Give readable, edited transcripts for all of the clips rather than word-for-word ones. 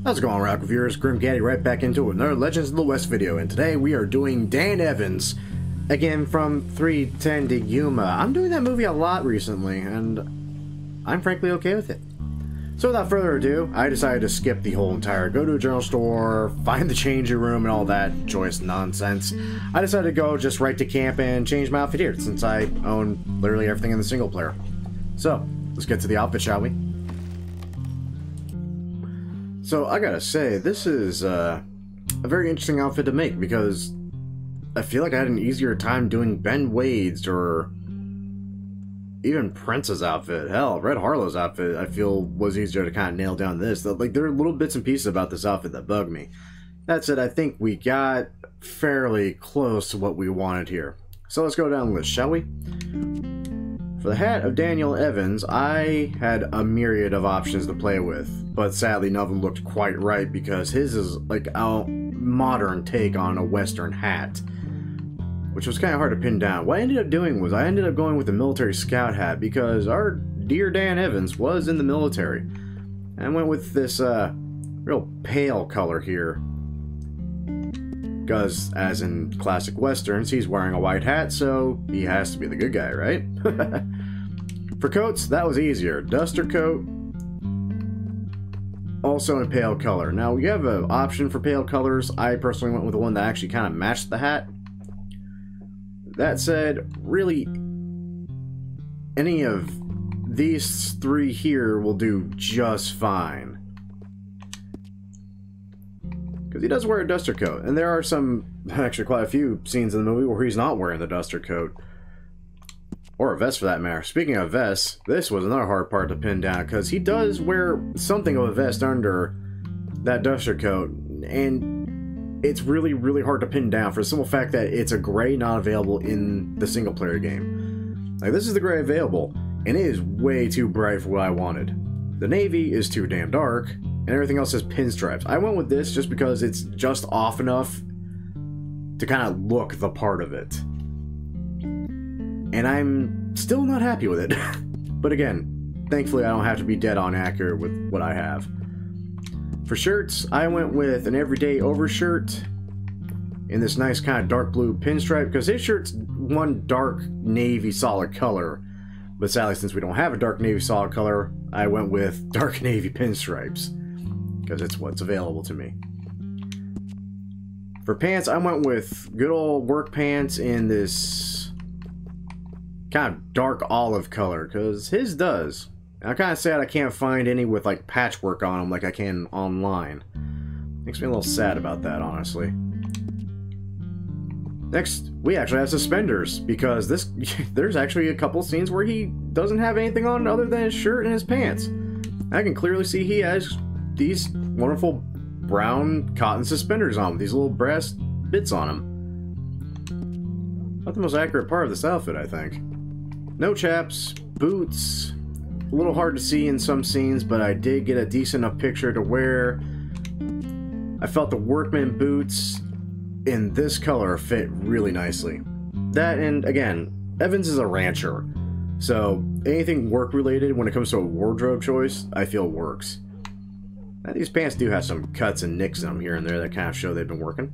How's it going, Rock Reviewers? Grim Gaddy right back into another Legends of the West video, and today we are doing Dan Evans, again from 310 to Yuma. I'm doing that movie a lot recently, and I'm frankly okay with it. So without further ado, I decided to skip the whole entire go to a general store, find the changing room, and all that joyous nonsense. I decided to go just right to camp and change my outfit here, since I own literally everything in the single player. So, let's get to the outfit, shall we? So, I gotta say, this is a very interesting outfit to make, because I feel like I had an easier time doing Ben Wade's or even Prince's outfit. Hell, Red Harlow's outfit, I feel, was easier to kind of nail down this. Like, there are little bits and pieces about this outfit that bug me. That said, I think we got fairly close to what we wanted here. So let's go down the list, shall we? For the hat of Daniel Evans, I had a myriad of options to play with, but sadly none of them looked quite right because his is like a modern take on a Western hat, which was kind of hard to pin down. What I ended up doing was I ended up going with a military scout hat because our dear Dan Evans was in the military. And I went with this real pale color here because, as in classic Westerns, he's wearing a white hat, so he has to be the good guy, right? For coats, that was easier. Duster coat, also in a pale color. Now, we have an option for pale colors. I personally went with the one that actually kind of matched the hat. That said, really, any of these three here will do just fine. Because he does wear a duster coat, and there are some, actually quite a few scenes in the movie where he's not wearing the duster coat. Or a vest for that matter. Speaking of vests, this was another hard part to pin down, because he does wear something of a vest under that duster coat, and it's really, really hard to pin down for the simple fact that it's a gray not available in the single player game. Like, this is the gray available, and it is way too bright for what I wanted. The navy is too damn dark, and everything else has pinstripes. I went with this just because it's just off enough to kind of look the part of it. And I'm still not happy with it. But again, thankfully I don't have to be dead on accurate with what I have. For shirts, I went with an everyday overshirt in this nice kind of dark blue pinstripe, because his shirt's one dark navy solid color. But sadly, since we don't have a dark navy solid color, I went with dark navy pinstripes, because it's what's available to me. For pants, I went with good old work pants in this kind of dark olive color, because his does. And I'm kind of sad I can't find any with like patchwork on them like I can online. Makes me a little sad about that, honestly. Next, we actually have suspenders, because there's actually a couple scenes where he doesn't have anything on other than his shirt and his pants. I can clearly see he has these wonderful brown cotton suspenders on with these little brass bits on them. Not the most accurate part of this outfit, I think. No chaps, boots, a little hard to see in some scenes, but I did get a decent enough picture to where I felt the workman boots in this color fit really nicely. That, and again, Evans is a rancher, so anything work related when it comes to a wardrobe choice, I feel works. Now, these pants do have some cuts and nicks in them here and there that kind of show they've been working.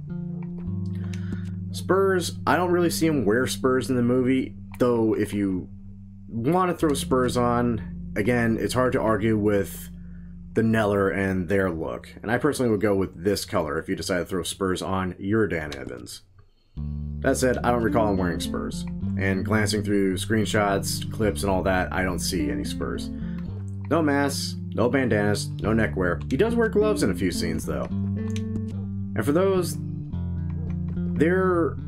Spurs, I don't really see him wear spurs in the movie, though if you want to throw spurs on, again, it's hard to argue with the Neller and their look. And I personally would go with this color if you decide to throw spurs on your Dan Evans. That said, I don't recall him wearing spurs. And glancing through screenshots, clips, and all that, I don't see any spurs. No masks, no bandanas, no neckwear. He does wear gloves in a few scenes, though. And for those, they're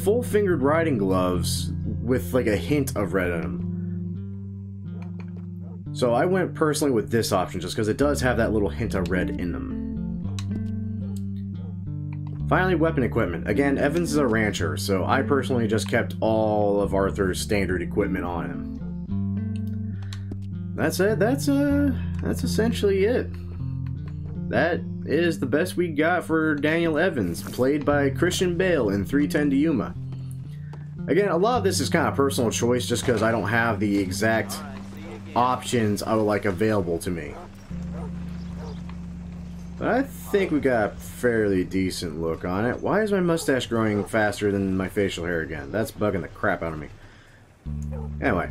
full-fingered riding gloves with like a hint of red in them. So I went personally with this option just because it does have that little hint of red in them. Finally, weapon equipment. Again, Evans is a rancher, so I personally just kept all of Arthur's standard equipment on him. That's it. That's essentially it. That is the best we got for Daniel Evans, played by Christian Bale in 310 to Yuma. Again, a lot of this is kind of personal choice just because I don't have the exact options I would like available to me. But I think we got a fairly decent look on it. Why is my mustache growing faster than my facial hair again? That's bugging the crap out of me. Anyway,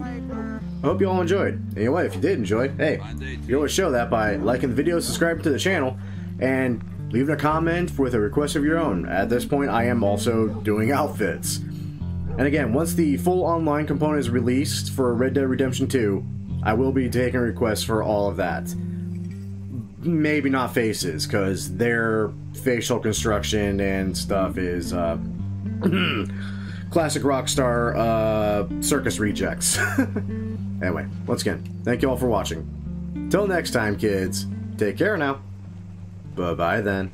I hope you all enjoyed. Anyway, if you did enjoy, hey, you can always show that by liking the video, subscribing to the channel, and leaving a comment with a request of your own. At this point, I am also doing outfits. And again, once the full online component is released for Red Dead Redemption 2, I will be taking requests for all of that. Maybe not faces, because their facial construction and stuff is, classic Rockstar, circus rejects. Anyway, once again, thank you all for watching. Till next time, kids, take care now. Bye-bye then.